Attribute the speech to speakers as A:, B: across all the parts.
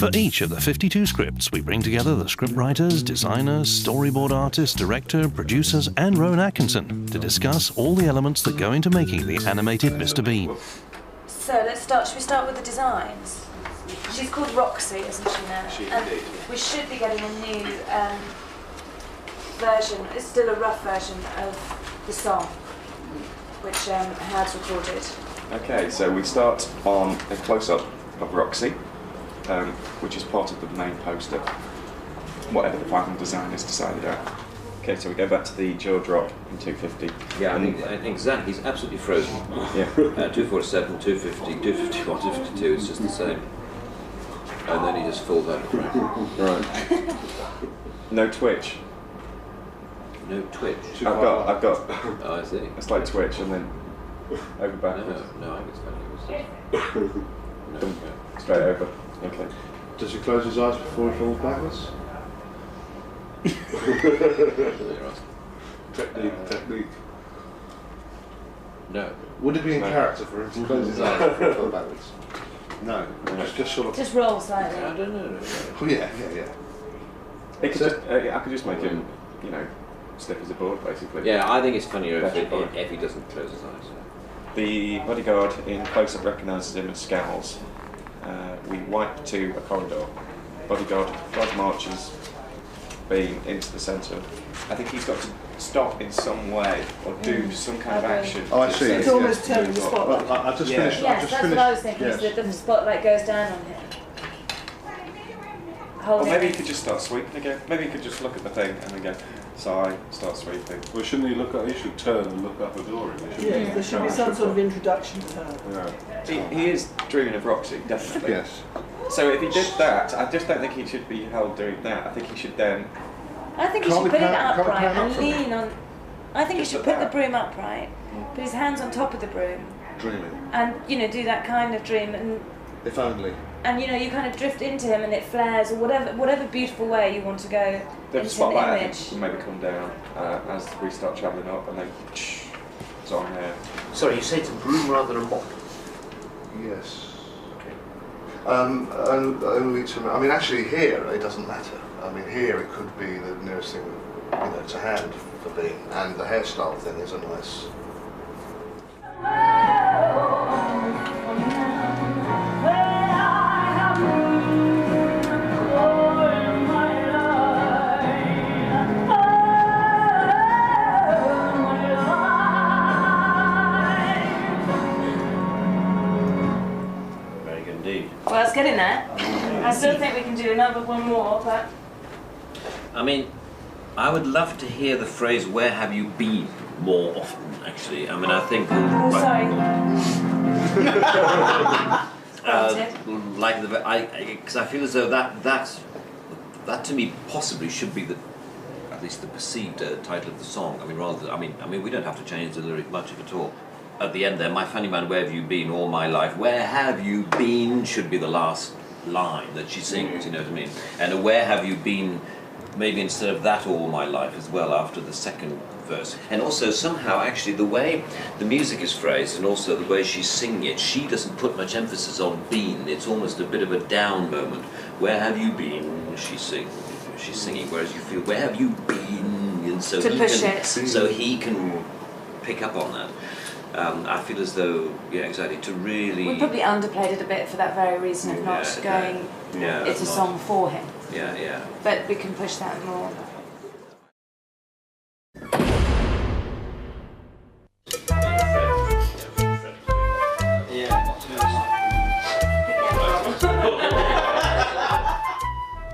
A: For each of the 52 scripts, we bring together the scriptwriters, designers, storyboard artists, director, producers, and Rowan Atkinson to discuss all the elements that go into making the animated Mr. Bean.
B: So let's start. Should we start with the designs? She's called Roxy, isn't she now? And we should be getting a new version. It's still a rough version of the song, which Howard's recorded.
C: Okay, so we start on a close-up of Roxy, which is part of the main poster, whatever the final design is decided on. Okay, so we go back to the jaw drop in 250.
D: Yeah, I think Zach, he's absolutely frozen.
C: Yeah.
D: 247, 250, 251, 252, it's just the same. And then he just falls out of frame.
C: Right. No twitch.
D: No twitch.
C: I've got.
D: Oh, I see.
C: It's like twitch and then over backwards.
D: No, I think it's funny. No.
C: Straight over. Okay.
E: Does he close his eyes before he falls backwards? Technique.
D: No.
E: Would it be in character for him to close his eyes before he falls backwards? No. Just sort of.
B: Just roll slightly.
D: I don't know.
E: Oh, yeah.
C: It could I could just make him, stiff as a board, basically.
D: Yeah, I think it's funnier if he doesn't close his eyes.
C: The bodyguard in close-up recognises him and scowls. We wipe to a corridor. Bodyguard marches Bean into the centre. I think he's got to stop in some way or do some kind of action.
E: Oh, I see.
F: It's almost turning the spotlight.
E: Well, I just finished.
B: Yes, that's what I was thinking,
E: Yes.
B: is that the spotlight goes down on him.
C: Or maybe he could just start sweeping again. Maybe he could just look at the thing and then go, sigh, start sweeping.
G: Well, shouldn't he look up? He should turn and look up the door.
F: Yeah, there should be some sort of introduction to her.
G: Yeah.
C: He is dreaming of Roxy, definitely.
E: Yes.
C: So if he did that, I just don't think he should be held doing that. I think he should then...
B: I think he
E: Can't
B: should
E: we
B: put it
E: pan- can't we
B: upright
E: pan up
B: and
E: from it?
B: lean on... I think he
C: Just
B: should
C: like
B: put the
C: that.
B: broom upright, put his hands on top of the broom,
E: Dreaming.
B: and, do that kind of dream,
E: If only.
B: and you kind of drift into him and it flares, or whatever beautiful way you want to go
C: The
B: into
C: spotlight,
B: an
C: I
B: image.
C: think, will maybe come down as we start travelling up and then... It's on there.
H: Sorry, you say it's a broom rather than a mop?
E: Yes. Only to. I mean, actually, here it doesn't matter. I mean, here it could be the nearest thing, to hand for Bean, and the hairstyle thing is a nice.
D: Very good indeed.
B: Well, it's getting there. I still think we can do one more, but...
D: I mean, I would love to hear the phrase "Where have you been?" more often. Actually, I mean, I think.
B: Oh, sorry.
D: Like because I feel as though that to me possibly should be at least the perceived title of the song. I mean, we don't have to change the lyric much if at all. At the end there, "My funny man, where have you been all my life? Where have you been?" should be the last line that she sings. You know what I mean? And a "Where have you been?" maybe instead of that all my life as well after the second verse. And also somehow actually the way the music is phrased and also the way she's singing it, she doesn't put much emphasis on been. It's almost a bit of a down moment. Where have you been? She's singing, whereas you feel, where have you been? And so he can pick up on that. I feel as though, yeah, exactly, to really...
B: We probably underplayed it a bit for that very reason of not going, it's a song for him.
D: Yeah.
B: But we can push that more.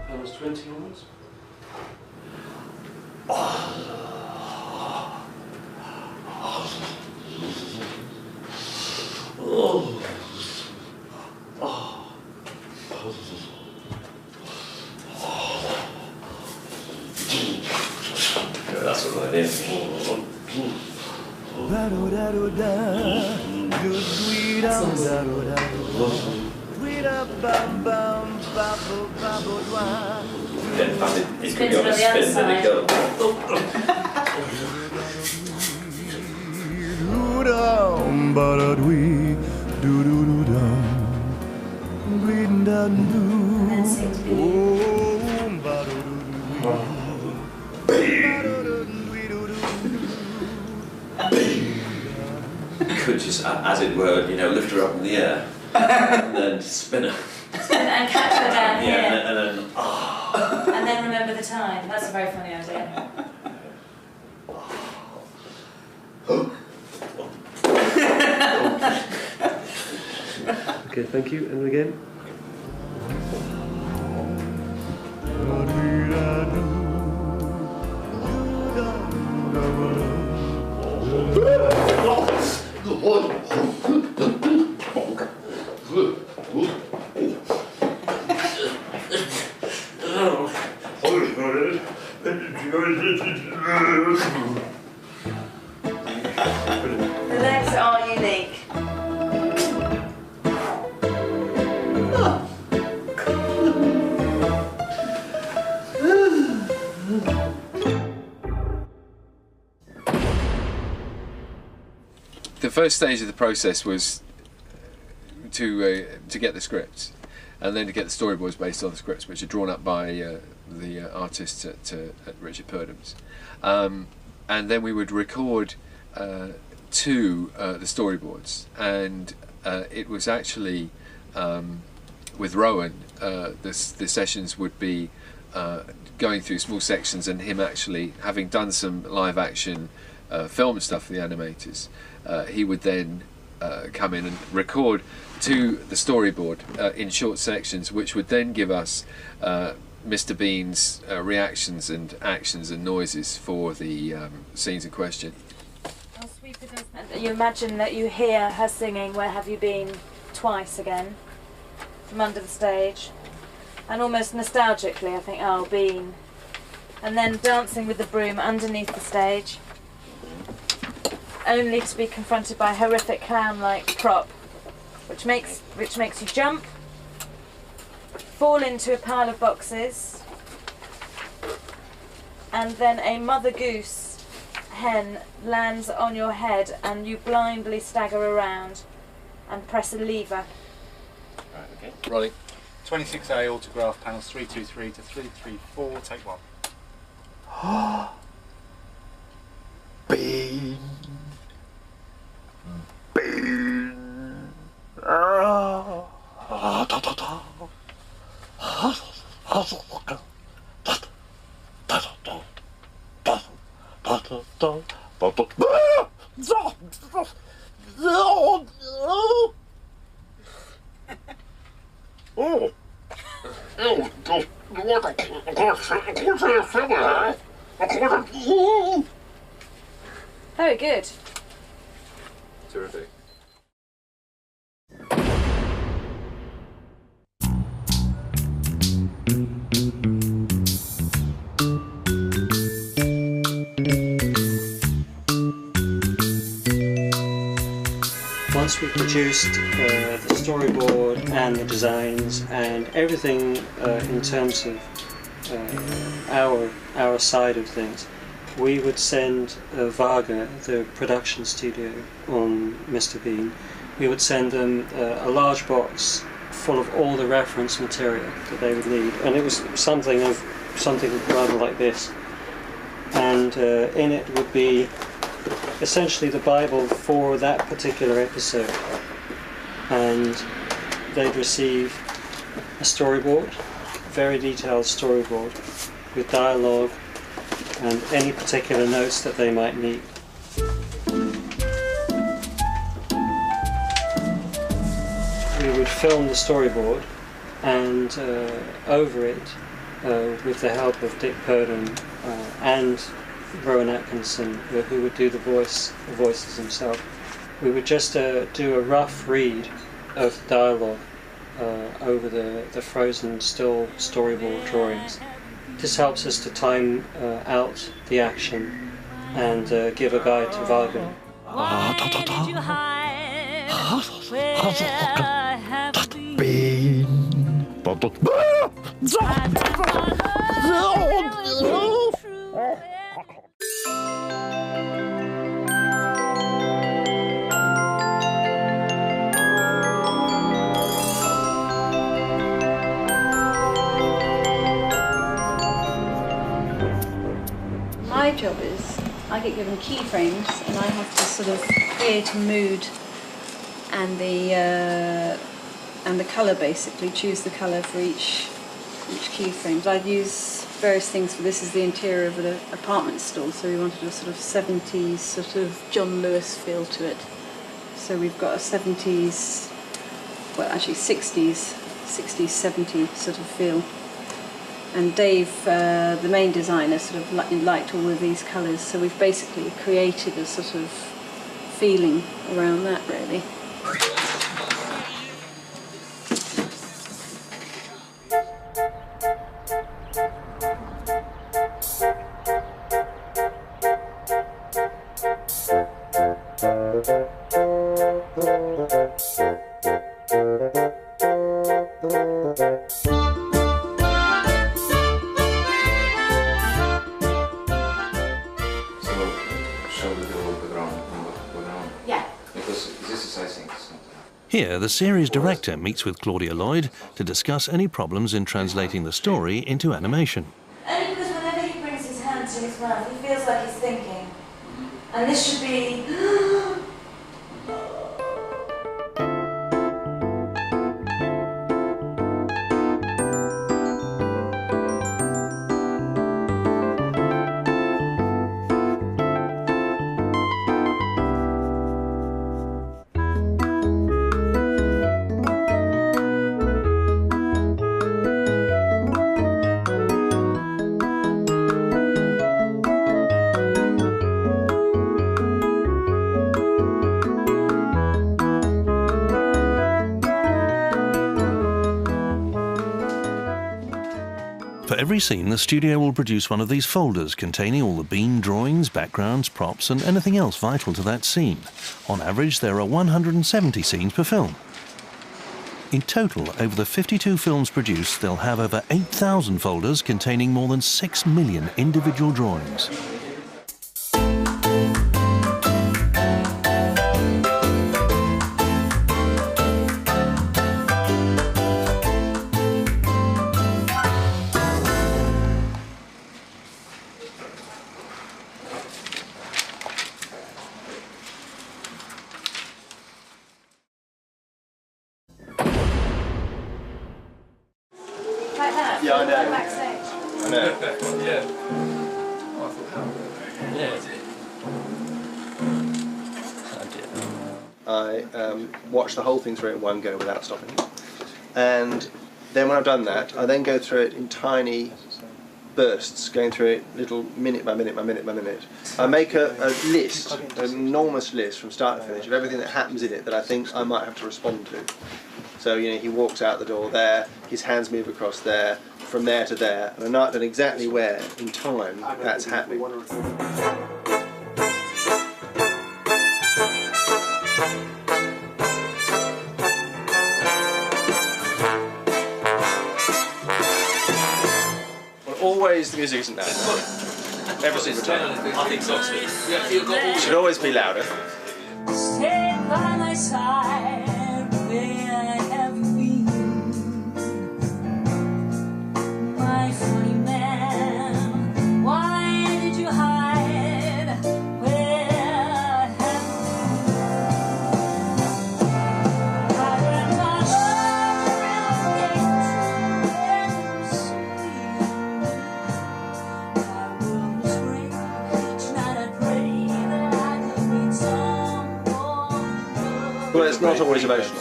H: I was 20 onwards.
D: That's what I did. It could be on a spin, then it goes.
A: Bleeding
B: And then sing to
D: Could just, as it were, you know, lift her up in the air and then spin her.
B: and catch her down here.
D: Yeah, and then
B: And then remember the time. That's a very funny idea.
H: Okay, thank you. And again.
B: The legs are unique.
I: The first stage of the process was to get the scripts, and then to get the storyboards based on the scripts, which are drawn up by the artists at Richard Purdham's, and then we would record to the storyboards, and it was actually with Rowan. The sessions would be going through small sections, and him actually having done some live action film stuff for the animators. He would then come in and record to the storyboard in short sections, which would then give us Mr. Bean's reactions and actions and noises for the scenes in question.
B: And you imagine that you hear her singing "Where Have You Been" twice again from under the stage, and almost nostalgically I think, oh, Bean, and then dancing with the broom underneath the stage, only to be confronted by a horrific clown-like prop, which makes you jump, fall into a pile of boxes, and then a mother goose hen lands on your head, and you blindly stagger around and press a lever.
J: Right, okay.
I: Rolling.
J: 26A autograph panels 323 to 334. Take one.
E: Bean.
B: Very good.
I: Terrific.
K: Once we produced the storyboard and the designs and everything in terms of our side of things, we would send Varga, the production studio on Mr. Bean, we would send them a large box full of all the reference material that they would need, and it was something rather like this, and in it would be essentially the Bible for that particular episode, and they'd receive a storyboard, a very detailed storyboard with dialogue and any particular notes that they might need. We would film the storyboard, and over it, with the help of Dick Purdham and Rowan Atkinson, who would do the voices himself, we would just do a rough read of the dialogue over the frozen still storyboard drawings. This helps us to time out the action and give a guide to Varga.
L: job is I get given keyframes and I have to sort of create a mood and the colour, basically choose the colour for each keyframe. So I'd use various things for this. Is the interior of an apartment store, so we wanted a sort of 70s sort of John Lewis feel to it. So we've got a 70s, well actually 60s, 70s sort of feel. And Dave, the main designer, sort of liked all of these colours, so we've basically created a sort of feeling around that, really.
A: Here, the series director meets with Claudia Lloyd to discuss any problems in translating the story into animation.
B: Only because whenever he brings his hand to his mouth, he feels like he's thinking. And this should be...
A: For every scene, the studio will produce one of these folders containing all the Bean drawings, backgrounds, props and anything else vital to that scene. On average, there are 170 scenes per film. In total, over the 52 films produced, they'll have over 8,000 folders containing more than 6 million individual drawings.
B: Yeah, I know. Backstage.
E: I know.
J: Yeah.
M: I watch the whole thing through in one go without stopping. And then when I've done that, I then go through it in tiny bursts, going through it little minute by minute by minute by minute. I make a list, an enormous list from start to finish of everything that happens in it that I think I might have to respond to. So, you know, he walks out the door there, his hands move across there, from there to there, and I know then exactly where in time that's happening. Well, always the music isn't loud enough. Every single time.
D: I think so too.
M: It should always be louder.
N: Stay by my side. Where have you been, my funny man? Why did you hide? Where have you been? I read my world was great. Tonight I pray that I could meet someone.
M: Well, it's not always emotional.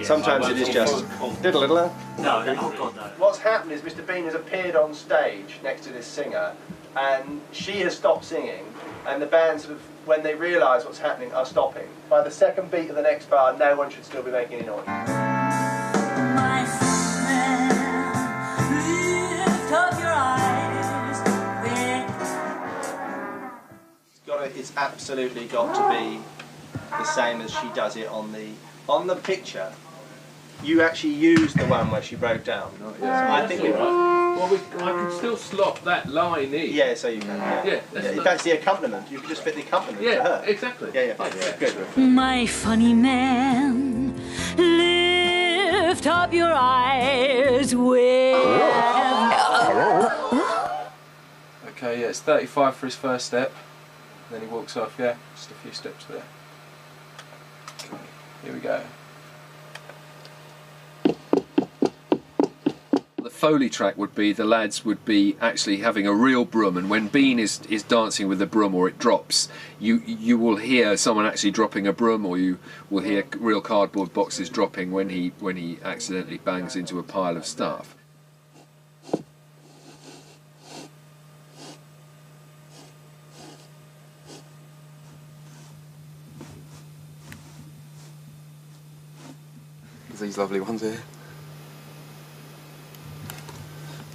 M: Sometimes it is just diddle.
K: No, oh God, no.
M: What's happened is Mr. Bean has appeared on stage next to this singer, and she has stopped singing, and the band sort of, when they realise what's happening, are stopping. By the second beat of the next bar, no one should still be making any noise.
N: My friend, lift up your eyes.
M: It's absolutely got to be the same as she does it on the picture. You actually used the one where she broke down. I think we
G: Well, I can still slot that line in.
M: Yeah, so you can. Yeah. That's the accompaniment. You can just fit the accompaniment to her.
G: Exactly.
M: Yeah. Good.
N: My funny man, lift up your eyes. Where?
I: Okay, yeah, it's 35 for his first step. Then he walks off, yeah, just a few steps there. Okay, here we go. The Foley track would be, the lads would be actually having a real broom, and when Bean is dancing with the broom or it drops, you will hear someone actually dropping a broom, or you will hear real cardboard boxes dropping when he accidentally bangs into a pile of stuff.
O: These lovely ones here.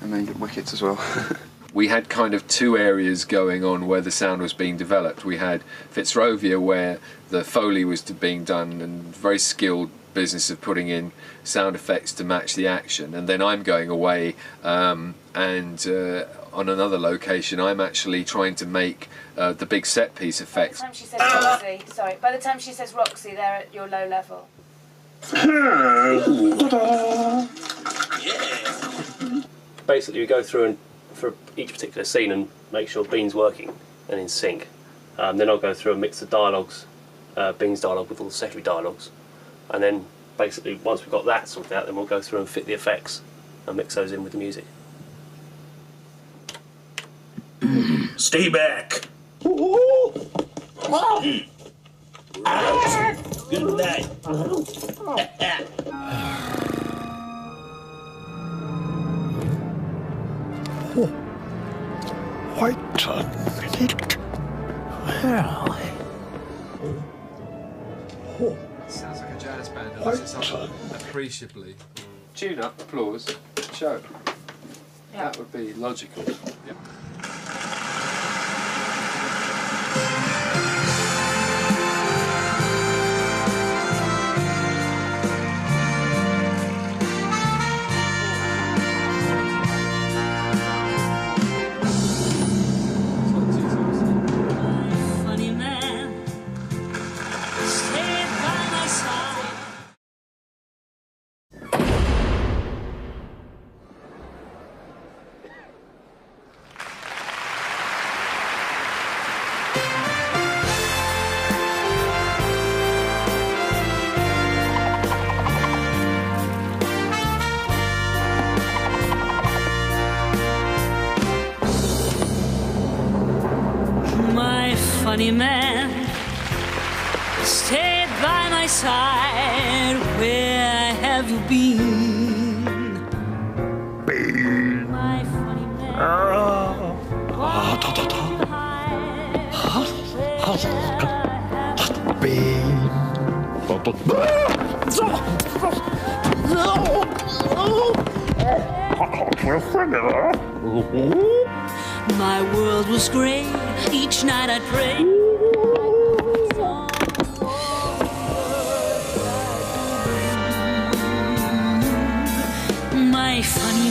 O: And then you get wickets as well.
I: We had kind of two areas going on where the sound was being developed. We had Fitzrovia, where the Foley was being done, and very skilled business of putting in sound effects to match the action. And then I'm going away and on another location I'm actually trying to make the big set piece effects.
B: By the time she says Roxy, sorry, by the time she says Roxy, they're at your low level.
H: Basically, we go through and for each particular scene and make sure Bean's working and in sync. Then I'll go through and mix the dialogues, Bean's dialogue with all the secondary dialogues, and then basically once we've got that sorted out, then we'll go through and fit the effects and mix those in with the music.
P: Stay back. Good night.
Q: Wait a minute. Well.
I: Sounds like a jazz band, unless it's up appreciably. Tune up, applause, show.
B: Yeah.
I: That would be logical. Yeah.
N: Funny man, stay by my side. Where have you been?
Q: Bean.
N: My funny man, why did you hide?
Q: Bean.
N: My world was grey. Each night I'd pray. My funny